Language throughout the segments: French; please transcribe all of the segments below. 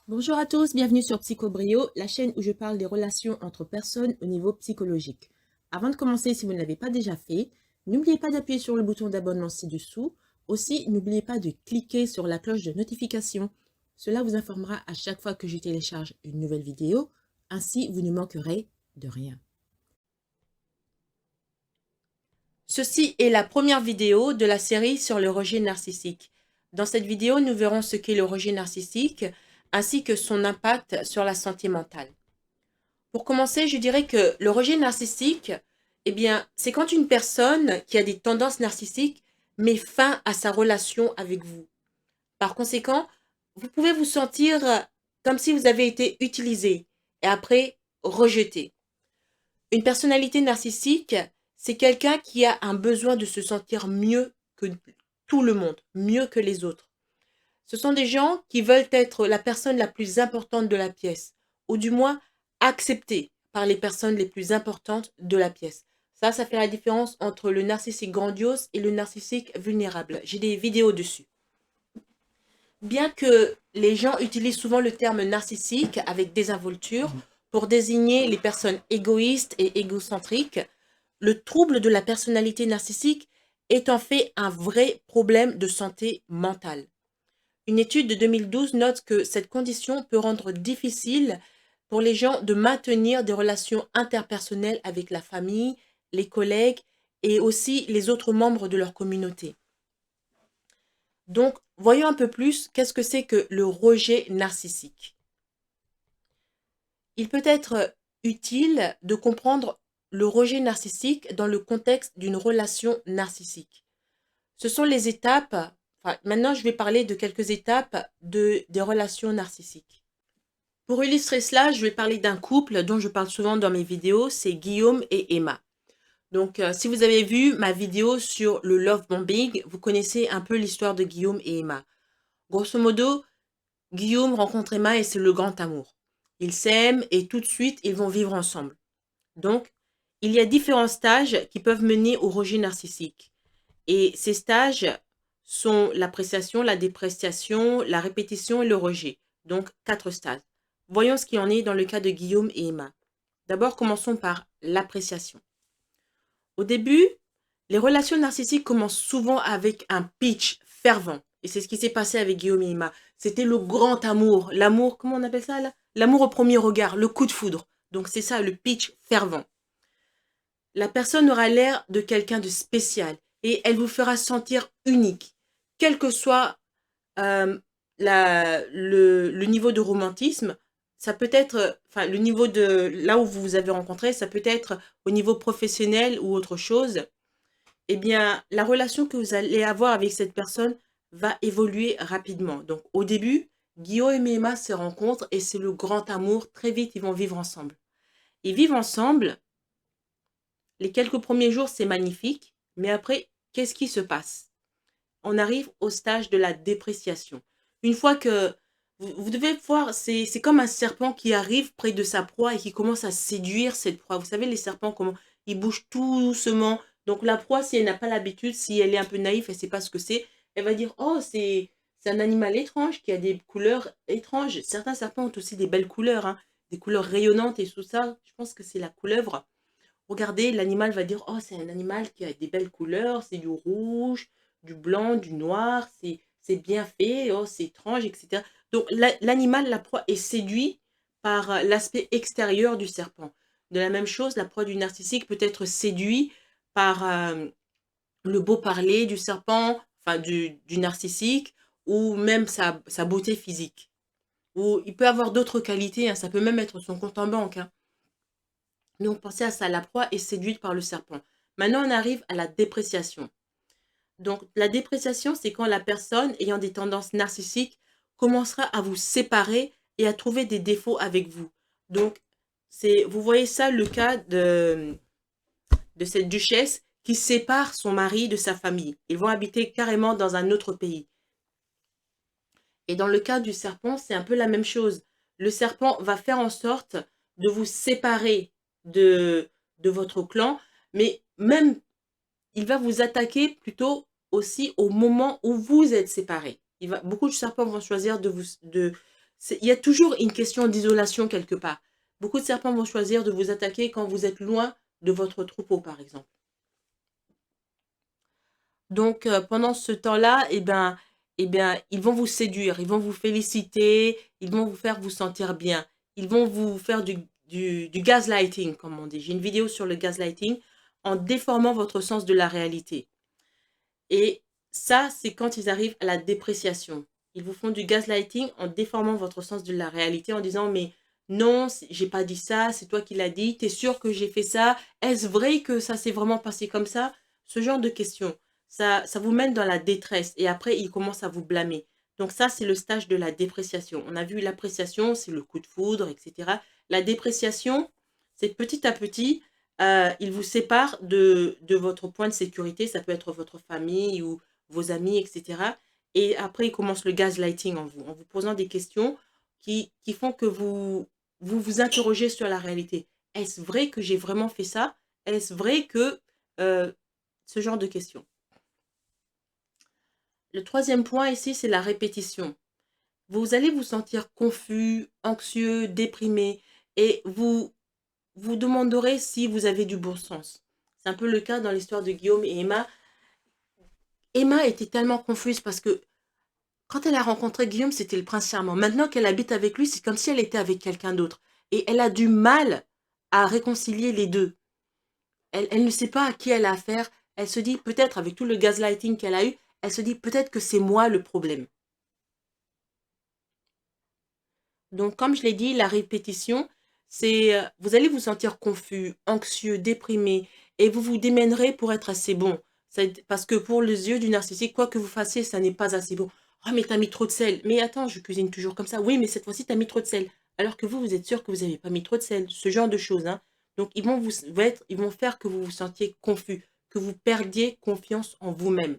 Bonjour à tous, bienvenue sur Psychobrio, la chaîne où je parle des relations entre personnes au niveau psychologique. Avant de commencer, si vous ne l'avez pas déjà fait, n'oubliez pas d'appuyer sur le bouton d'abonnement ci-dessous. Aussi, n'oubliez pas de cliquer sur la cloche de notification. Cela vous informera à chaque fois que je télécharge une nouvelle vidéo. Ainsi, vous ne manquerez de rien. Ceci est la première vidéo de la série sur le rejet narcissique. Dans cette vidéo, nous verrons ce qu'est le rejet narcissique ainsi que son impact sur la santé mentale. Pour commencer, je dirais que le rejet narcissique, eh bien, c'est quand une personne qui a des tendances narcissiques met fin à sa relation avec vous. Par conséquent, vous pouvez vous sentir comme si vous avez été utilisé et après rejeté. Une personnalité narcissique, c'est quelqu'un qui a un besoin de se sentir mieux que tout le monde, mieux que les autres. Ce sont des gens qui veulent être la personne la plus importante de la pièce, ou du moins acceptée par les personnes les plus importantes de la pièce. Ça fait la différence entre le narcissique grandiose et le narcissique vulnérable. J'ai des vidéos dessus. Bien que les gens utilisent souvent le terme narcissique avec désinvolture pour désigner les personnes égoïstes et égocentriques, le trouble de la personnalité narcissique est en fait un vrai problème de santé mentale. Une étude de 2012 note que cette condition peut rendre difficile pour les gens de maintenir des relations interpersonnelles avec la famille, les collègues et aussi les autres membres de leur communauté. Donc, voyons un peu plus qu'est-ce que c'est que le rejet narcissique. Il peut être utile de comprendre le rejet narcissique dans le contexte d'une relation narcissique. Ce sont les étapes, maintenant je vais parler de quelques étapes des relations narcissiques. Pour illustrer cela, je vais parler d'un couple dont je parle souvent dans mes vidéos, c'est Guillaume et Emma. Donc, si vous avez vu ma vidéo sur le love bombing, vous connaissez un peu l'histoire de Guillaume et Emma. Grosso modo, Guillaume rencontre Emma et c'est le grand amour. Ils s'aiment et tout de suite, ils vont vivre ensemble. Donc, il y a différents stages qui peuvent mener au rejet narcissique. Et ces stages sont l'appréciation, la dépréciation, la répétition et le rejet. Donc, 4 stades. Voyons ce qu'il en est dans le cas de Guillaume et Emma. D'abord, commençons par l'appréciation. Au début, les relations narcissiques commencent souvent avec un pitch fervent. Et c'est ce qui s'est passé avec Guillaume et Emma. C'était le grand amour. L'amour, comment on appelle ça là? L'amour au premier regard, le coup de foudre. Donc c'est ça, le pitch fervent. La personne aura l'air de quelqu'un de spécial et elle vous fera sentir unique, quel que soit euh, le niveau de romantisme. Ça peut être, enfin, le niveau de là où vous vous avez rencontré, ça peut être au niveau professionnel ou autre chose. Eh bien, la relation que vous allez avoir avec cette personne va évoluer rapidement. Donc, au début, Guillaume et Emma se rencontrent et c'est le grand amour. Très vite, ils vont vivre ensemble. Ils vivent ensemble. Les quelques premiers jours, c'est magnifique. Mais après, qu'est-ce qui se passe? On arrive au stage de la dépréciation. Une fois que vous devez voir, c'est comme un serpent qui arrive près de sa proie et qui commence à séduire cette proie. Vous savez, les serpents, comment ils bougent tout doucement. Donc la proie, si elle n'a pas l'habitude, si elle est un peu naïve, elle ne sait pas ce que c'est, elle va dire, oh, c'est un animal étrange qui a des couleurs étranges. Certains serpents ont aussi des belles couleurs, hein, des couleurs rayonnantes et tout ça. Je pense que c'est la couleuvre. Regardez, l'animal va dire, oh, c'est un animal qui a des belles couleurs, c'est du rouge, du blanc, du noir, c'est bien fait, oh, c'est étrange, etc. Donc l'animal, la proie, est séduit par l'aspect extérieur du serpent. De la même chose, la proie du narcissique peut être séduit par le beau parler du serpent, enfin du narcissique, ou même sa beauté physique. Ou il peut avoir d'autres qualités, hein, ça peut même être son compte en banque, hein. Donc pensez à ça, la proie est séduite par le serpent. Maintenant, on arrive à la dépréciation. Donc la dépréciation, c'est quand la personne ayant des tendances narcissiques commencera à vous séparer et à trouver des défauts avec vous. Donc, vous voyez ça, le cas de cette duchesse qui sépare son mari de sa famille. Ils vont habiter carrément dans un autre pays. Et dans le cas du serpent, c'est un peu la même chose. Le serpent va faire en sorte de vous séparer de votre clan, mais même il va vous attaquer plutôt aussi au moment où vous êtes séparés. Beaucoup de serpents vont choisir il y a toujours une question d'isolation quelque part. Beaucoup de serpents vont choisir de vous attaquer quand vous êtes loin de votre troupeau, par exemple. Donc, pendant ce temps-là, ils vont vous séduire, ils vont vous féliciter, ils vont vous faire vous sentir bien. Ils vont vous faire du gaslighting, comme on dit. J'ai une vidéo sur le gaslighting en déformant votre sens de la réalité. Et ça, c'est quand ils arrivent à la dépréciation. Ils vous font du gaslighting en déformant votre sens de la réalité en disant, mais non, j'ai pas dit ça, c'est toi qui l'as dit, t'es sûr que j'ai fait ça, est-ce vrai que ça s'est vraiment passé comme ça? Ce genre de questions, ça vous mène dans la détresse et après, ils commencent à vous blâmer. Donc ça, c'est le stage de la dépréciation. On a vu l'appréciation, c'est le coup de foudre, etc. La dépréciation, c'est petit à petit, il vous sépare de votre point de sécurité. Ça peut être votre famille ou vos amis, etc. Et après, il commence le gaslighting en vous posant des questions qui font que vous interrogez sur la réalité. Est-ce vrai que j'ai vraiment fait ça? Est-ce vrai que... ce genre de questions. Le troisième point ici, c'est la répétition. Vous allez vous sentir confus, anxieux, déprimé et vous demanderez si vous avez du bon sens. C'est un peu le cas dans l'histoire de Guillaume et Emma. Emma était tellement confuse parce que quand elle a rencontré Guillaume, c'était le prince charmant. Maintenant qu'elle habite avec lui, c'est comme si elle était avec quelqu'un d'autre. Et elle a du mal à réconcilier les deux. Elle ne sait pas à qui elle a affaire. Elle se dit peut-être, avec tout le gaslighting qu'elle a eu, elle se dit peut-être que c'est moi le problème. Donc, comme je l'ai dit, la répétition, c'est vous allez vous sentir confus, anxieux, déprimé, et vous vous démènerez pour être assez bon. Parce que pour les yeux du narcissique, quoi que vous fassiez, ça n'est pas assez bon. Ah, mais t'as mis trop de sel. Mais attends, je cuisine toujours comme ça. Oui, mais cette fois-ci, t'as mis trop de sel. Alors que vous êtes sûr que vous n'avez pas mis trop de sel. Ce genre de choses, hein. Donc, ils vont faire que vous vous sentiez confus, que vous perdiez confiance en vous-même.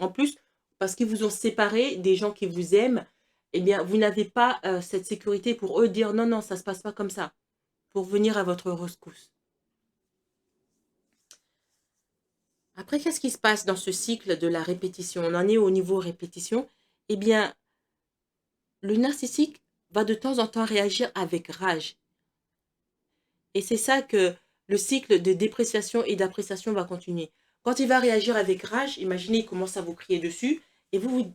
En plus, parce qu'ils vous ont séparé des gens qui vous aiment, eh bien, vous n'avez pas cette sécurité pour eux dire non, non, ça ne se passe pas comme ça, pour venir à votre rescousse. Après, qu'est-ce qui se passe dans ce cycle de la répétition? On en est au niveau répétition. Eh bien, le narcissique va de temps en temps réagir avec rage. Et c'est ça que le cycle de dépréciation et d'appréciation va continuer. Quand il va réagir avec rage, imaginez, il commence à vous crier dessus, et vous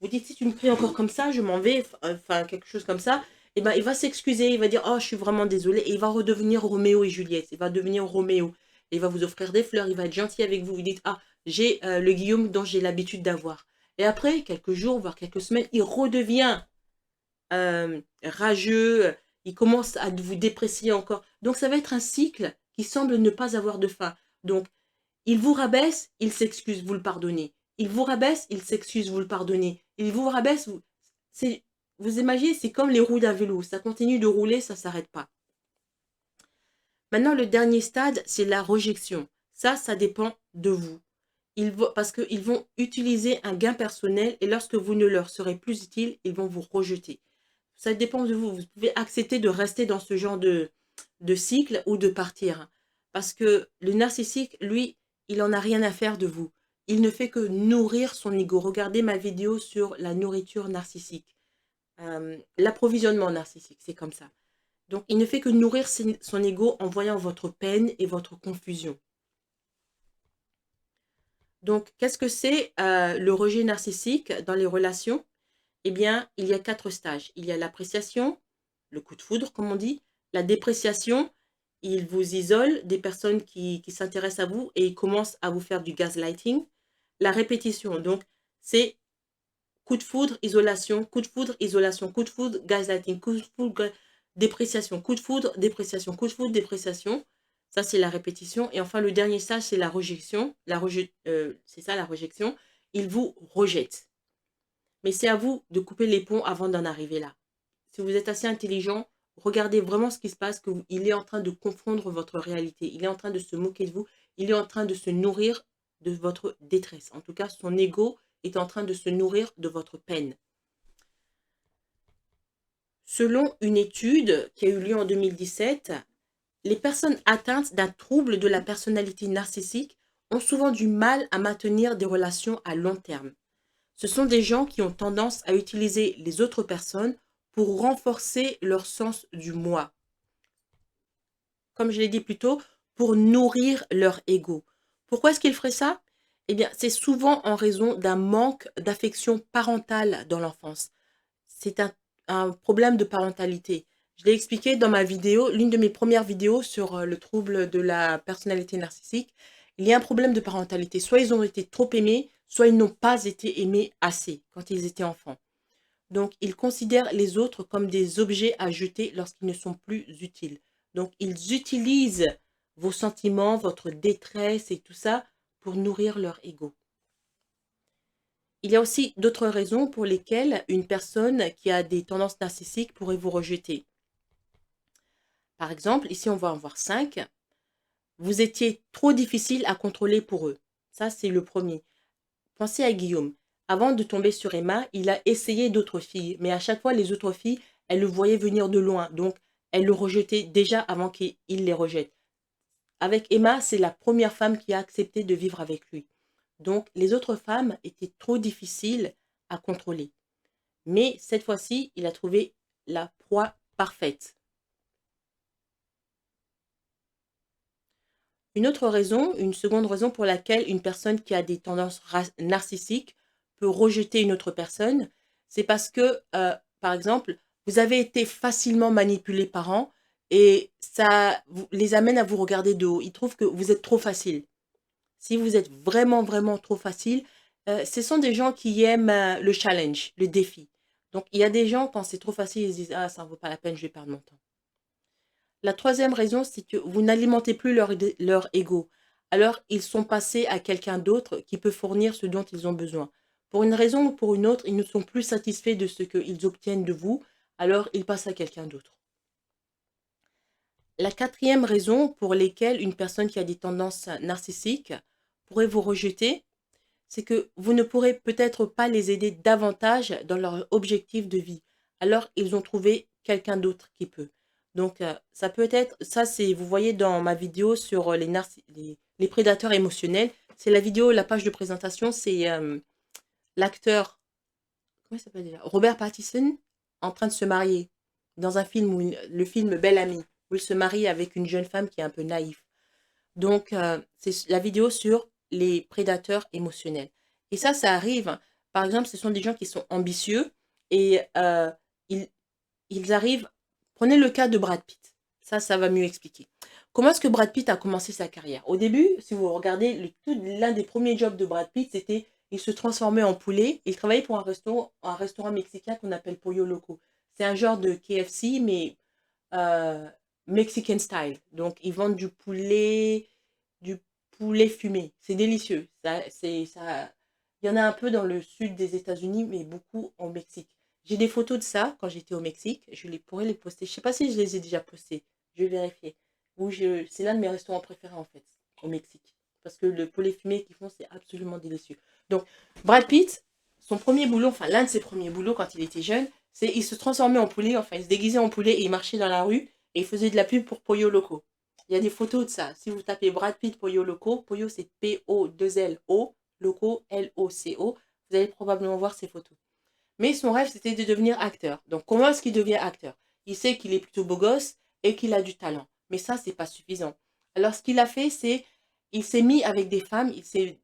dites, si tu me cries encore comme ça, je m'en vais, enfin, quelque chose comme ça, et ben, il va s'excuser, il va dire, oh, je suis vraiment désolé, et il va redevenir Roméo et Juliette, il va devenir Roméo, et il va vous offrir des fleurs, il va être gentil avec vous, vous dites, ah, j'ai le Guillaume dont j'ai l'habitude d'avoir. Et après, quelques jours, voire quelques semaines, il redevient rageux, il commence à vous déprécier encore. Donc ça va être un cycle qui semble ne pas avoir de fin. Donc il vous rabaisse, il s'excuse, vous le pardonnez. Il vous rabaisse, il s'excuse, vous le pardonnez. Il vous rabaisse, vous imaginez, c'est comme les roues d'un vélo. Ça continue de rouler, ça ne s'arrête pas. Maintenant, le dernier stade, c'est la rejection. Ça dépend de vous. Parce qu'ils vont utiliser un gain personnel et lorsque vous ne leur serez plus utile, ils vont vous rejeter. Ça dépend de vous. Vous pouvez accepter de rester dans ce genre de cycle ou de partir. Parce que le narcissique, lui, il n'en a rien à faire de vous. Il ne fait que nourrir son ego. Regardez ma vidéo sur la nourriture narcissique. L'approvisionnement narcissique, c'est comme ça. Donc, il ne fait que nourrir son ego en voyant votre peine et votre confusion. Donc, qu'est-ce que c'est le rejet narcissique dans les relations? Eh bien, il y a 4 stages. Il y a l'appréciation, le coup de foudre, comme on dit, la dépréciation, il vous isole des personnes qui s'intéressent à vous et il commence à vous faire du gaslighting. La répétition, donc, c'est coup de foudre, isolation, coup de foudre, isolation, coup de foudre, gaslighting, coup de foudre, dépréciation, coup de foudre, dépréciation, coup de foudre, dépréciation. Ça, c'est la répétition. Et enfin, le dernier stage, c'est la rejection. C'est ça, la rejection. Il vous rejette. Mais c'est à vous de couper les ponts avant d'en arriver là. Si vous êtes assez intelligent, regardez vraiment ce qui se passe, qu'il est en train de confondre votre réalité. Il est en train de se moquer de vous. Il est en train de se nourrir de votre détresse. En tout cas, son ego est en train de se nourrir de votre peine. Selon une étude qui a eu lieu en 2017, les personnes atteintes d'un trouble de la personnalité narcissique ont souvent du mal à maintenir des relations à long terme. Ce sont des gens qui ont tendance à utiliser les autres personnes pour renforcer leur sens du moi. Comme je l'ai dit plus tôt, pour nourrir leur ego. Pourquoi est-ce qu'ils feraient ça? Eh bien, c'est souvent en raison d'un manque d'affection parentale dans l'enfance. C'est un problème de parentalité. Je l'ai expliqué dans ma vidéo, l'une de mes premières vidéos sur le trouble de la personnalité narcissique. Il y a un problème de parentalité. Soit ils ont été trop aimés, soit ils n'ont pas été aimés assez quand ils étaient enfants. Donc, ils considèrent les autres comme des objets à jeter lorsqu'ils ne sont plus utiles. Donc, ils utilisent vos sentiments, votre détresse et tout ça pour nourrir leur ego. Il y a aussi d'autres raisons pour lesquelles une personne qui a des tendances narcissiques pourrait vous rejeter. Par exemple, ici on va en voir 5. Vous étiez trop difficile à contrôler pour eux. Ça, c'est le premier. Pensez à Guillaume. Avant de tomber sur Emma, il a essayé d'autres filles, mais à chaque fois, les autres filles, elles le voyaient venir de loin. Donc, elles le rejetaient déjà avant qu'il les rejette. Avec Emma, c'est la première femme qui a accepté de vivre avec lui. Donc, les autres femmes étaient trop difficiles à contrôler. Mais cette fois-ci, il a trouvé la proie parfaite. Une autre raison, une seconde raison pour laquelle une personne qui a des tendances narcissiques peut rejeter une autre personne, c'est parce que, par exemple, vous avez été facilement manipulé par an et ça les amène à vous regarder de haut. Ils trouvent que vous êtes trop facile. Si vous êtes vraiment, vraiment trop facile, ce sont des gens qui aiment le challenge, le défi. Donc, il y a des gens, quand c'est trop facile, ils se disent: «Ah, ça ne vaut pas la peine, je vais perdre mon temps». La troisième raison, c'est que vous n'alimentez plus leur ego. Alors, ils sont passés à quelqu'un d'autre qui peut fournir ce dont ils ont besoin. Pour une raison ou pour une autre, ils ne sont plus satisfaits de ce qu'ils obtiennent de vous, alors ils passent à quelqu'un d'autre. La quatrième raison pour laquelle une personne qui a des tendances narcissiques pourrait vous rejeter, c'est que vous ne pourrez peut-être pas les aider davantage dans leur objectif de vie. Alors, ils ont trouvé quelqu'un d'autre qui peut. Donc, ça peut être, ça c'est, vous voyez dans ma vidéo sur les prédateurs émotionnels, c'est la vidéo, la page de présentation, c'est l'acteur, comment il s'appelle déjà? Robert Pattinson, en train de se marier dans un film, le film Belle Amie, où il se marie avec une jeune femme qui est un peu naïve. Donc, c'est la vidéo sur les prédateurs émotionnels. Et ça arrive, hein. Par exemple, ce sont des gens qui sont ambitieux et ils, ils arrivent. Prenez le cas de Brad Pitt. Ça va mieux expliquer. Comment est-ce que Brad Pitt a commencé sa carrière? Au début, si vous regardez, l'un des premiers jobs de Brad Pitt, c'était il se transformait en poulet. Il travaillait pour un restaurant mexicain qu'on appelle Pollo Loco. C'est un genre de KFC, mais euh, Mexican style. Donc, ils vendent du poulet fumé. C'est délicieux. Ça. Il y en a un peu dans le sud des États-Unis, mais beaucoup au Mexique. J'ai des photos de ça quand j'étais au Mexique. Pourrais les poster. Je sais pas si je les ai déjà postées. Je vais vérifier. C'est l'un de mes restaurants préférés en fait, au Mexique. Parce que le poulet fumé qu'ils font, c'est absolument délicieux. Donc, Brad Pitt, son premier boulot, enfin l'un de ses premiers boulots quand il était jeune, c'est il se transformait en poulet, enfin il se déguisait en poulet et il marchait dans la rue et il faisait de la pub pour Pollo Loco. Il y a des photos de ça. Si vous tapez Brad Pitt Pollo Loco, Pollo c'est P-O-2-L-O, Loco L-O-C-O, vous allez probablement voir ces photos. Mais son rêve c'était de devenir acteur. Donc comment est-ce qu'il devient acteur? Il sait qu'il est plutôt beau gosse et qu'il a du talent. Mais ça, c'est pas suffisant. Alors ce qu'il a fait, c'est il s'est mis avec des femmes, il s'est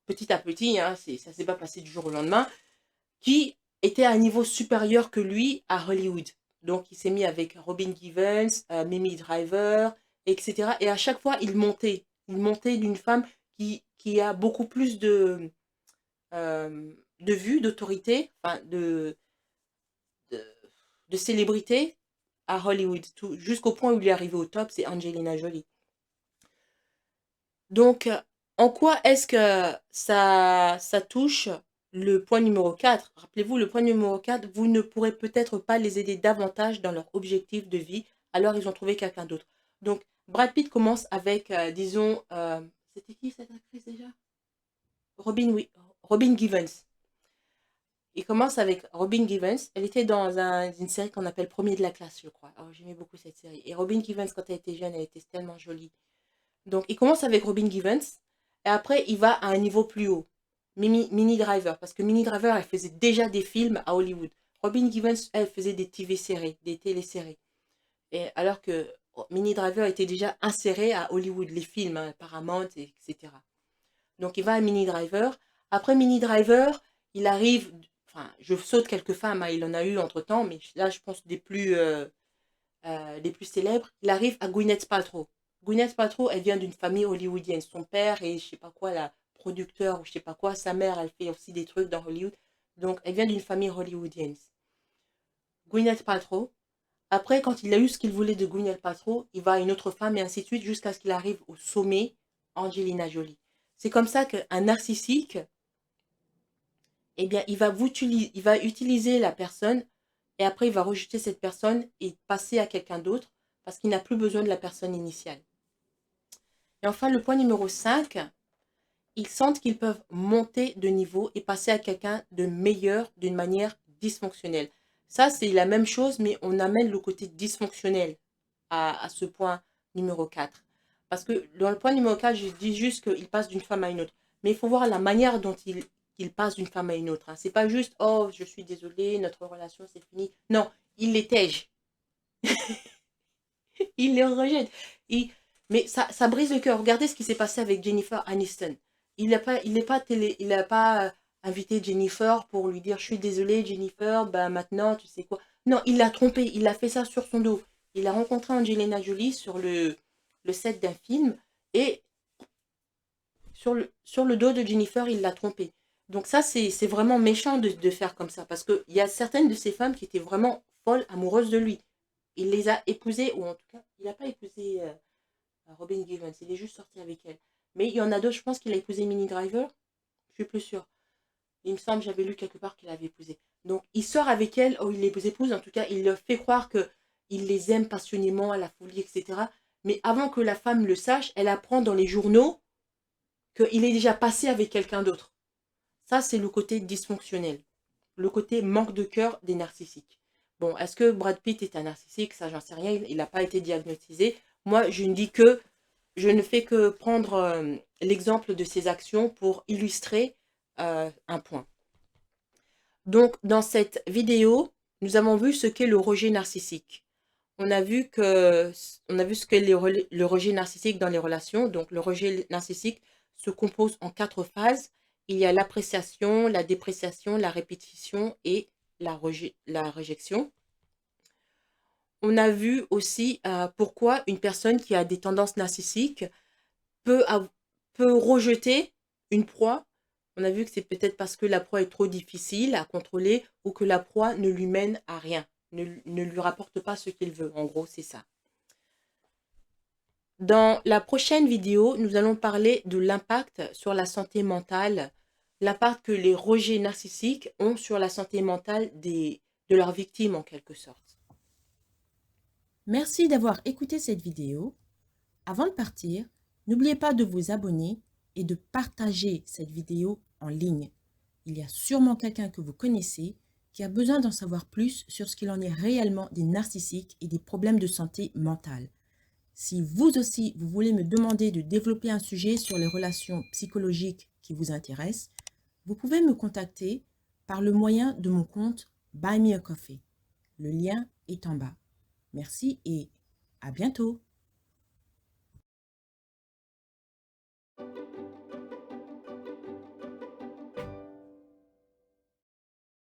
petit à petit, hein, ça s'est pas passé du jour au lendemain, qui était à un niveau supérieur que lui à Hollywood. Donc, il s'est mis avec Robin Givens, Mimi Driver, etc. Et à chaque fois, il montait. Il montait d'une femme qui a beaucoup plus de vues, d'autorité, enfin, de, de célébrité à Hollywood. Jusqu'au point où il est arrivé au top, c'est Angelina Jolie. Donc, en quoi est-ce que ça touche le point numéro 4? Rappelez-vous, le point numéro 4, vous ne pourrez peut-être pas les aider davantage dans leur objectif de vie, alors ils ont trouvé quelqu'un d'autre. Donc, Brad Pitt commence avec, disons, c'était qui cette actrice déjà? Robin Givens. Il commence avec Robin Givens. Elle était dans une série qu'on appelle Premier de la classe, je crois. Alors, j'aimais beaucoup cette série. Et Robin Givens, quand elle était jeune, elle était tellement jolie. Donc, il commence avec Robin Givens et après, il va à un niveau plus haut. Minnie Driver, parce que Minnie Driver, elle faisait déjà des films à Hollywood. Robin Givens, elle faisait des TV-séries, des téléséries. Et alors que Minnie Driver était déjà inséré à Hollywood, les films, hein, Paramount, etc. Donc il va à Minnie Driver. Après Minnie Driver, il arrive, enfin je saute quelques femmes, hein, il en a eu entre-temps, mais là je pense des plus célèbres. Il arrive à Gwyneth Paltrow. Gwyneth Paltrow, elle vient d'une famille hollywoodienne. Son père est, je sais pas quoi, la producteur ou je sais pas quoi. Sa mère, elle fait aussi des trucs dans Hollywood. Donc elle vient d'une famille hollywoodienne. Gwyneth Paltrow. Après, quand il a eu ce qu'il voulait de Gwyneth Paltrow, il va à une autre femme et ainsi de suite jusqu'à ce qu'il arrive au sommet, Angelina Jolie. C'est comme ça qu'un narcissique, eh bien, il va utiliser la personne et après, il va rejeter cette personne et passer à quelqu'un d'autre parce qu'il n'a plus besoin de la personne initiale. Et enfin, le point numéro 5, ils sentent qu'ils peuvent monter de niveau et passer à quelqu'un de meilleur d'une manière dysfonctionnelle. Ça, c'est la même chose, mais on amène le côté dysfonctionnel à ce point numéro 4. Parce que dans le point numéro 4, je dis juste qu'il passe d'une femme à une autre. Mais il faut voir la manière dont il passe d'une femme à une autre. Hein. C'est pas juste, oh, je suis désolée, notre relation, c'est fini. Non, il les tège. Il les rejette. Mais ça brise le cœur. Regardez ce qui s'est passé avec Jennifer Aniston. Il n'a pas invité Jennifer pour lui dire, je suis désolée, Jennifer, bah maintenant, tu sais quoi. Non, il l'a trompée. Il a fait ça sur son dos. Il a rencontré Angelina Jolie sur le set d'un film et sur le dos de Jennifer, il l'a trompée. Donc ça, c'est vraiment méchant de faire comme ça parce qu'il y a certaines de ces femmes qui étaient vraiment folles, amoureuses de lui. Il les a épousées, ou en tout cas, il n'a pas épousé Robin Givens, il est juste sorti avec elle. Mais il y en a d'autres, je pense qu'il a épousé Minnie Driver, je suis plus sûre. Il me semble, j'avais lu quelque part qu'il avait épousé. Donc, il sort avec elle, ou il les épouse, en tout cas, il leur fait croire qu'il les aime passionnément, à la folie, etc. Mais avant que la femme le sache, elle apprend dans les journaux qu'il est déjà passé avec quelqu'un d'autre. Ça, c'est le côté dysfonctionnel, le côté manque de cœur des narcissiques. Bon, est-ce que Brad Pitt est un narcissique? Ça, j'en sais rien, il n'a pas été diagnostisé. Moi, je ne fais que prendre l'exemple de ses actions pour illustrer un point. Donc, dans cette vidéo, nous avons vu ce qu'est le rejet narcissique. On a vu ce qu'est le rejet narcissique dans les relations. Donc, le rejet narcissique se compose en 4 phases. Il y a l'appréciation, la dépréciation, la répétition et la réjection. On a vu aussi pourquoi une personne qui a des tendances narcissiques peut, peut rejeter une proie. On a vu que c'est peut-être parce que la proie est trop difficile à contrôler ou que la proie ne lui mène à rien, ne lui rapporte pas ce qu'il veut. En gros, c'est ça. Dans la prochaine vidéo, nous allons parler de l'impact sur la santé mentale, l'impact que les rejets narcissiques ont sur la santé mentale de leurs victimes en quelque sorte. Merci d'avoir écouté cette vidéo. Avant de partir, n'oubliez pas de vous abonner et de partager cette vidéo en ligne. Il y a sûrement quelqu'un que vous connaissez qui a besoin d'en savoir plus sur ce qu'il en est réellement des narcissiques et des problèmes de santé mentale. Si vous aussi, vous voulez me demander de développer un sujet sur les relations psychologiques qui vous intéressent, vous pouvez me contacter par le moyen de mon compte Buy Me a Coffee. Le lien est en bas. Merci et à bientôt.